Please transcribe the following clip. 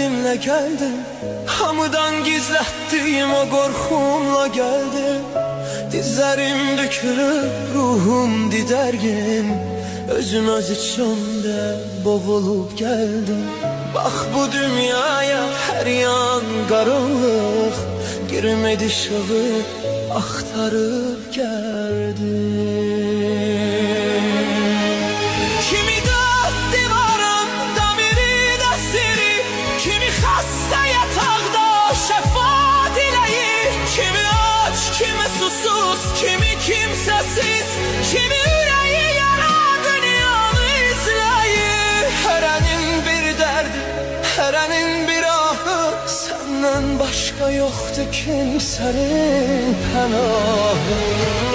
derdimle geldim, hamıdan gizlətdiyim o qorxumla geldim. Dizlerim dökülüp ruhum didərgin, özüm öz içimde boğulup geldim. Bak bu dünyaya her yan karanlık, girmedi şağı aktarıp geldim. Kimi dört divarın damiri de siri, kimi hasta yatağda şefa dileyir. Kimi aç, kimi susuz, kimi kimsesiz, kimi yüreği yara dünyanı izleyir. Herenin bir derdi, herenin bir ahı, senden başka yoktu kimsenin pənahı.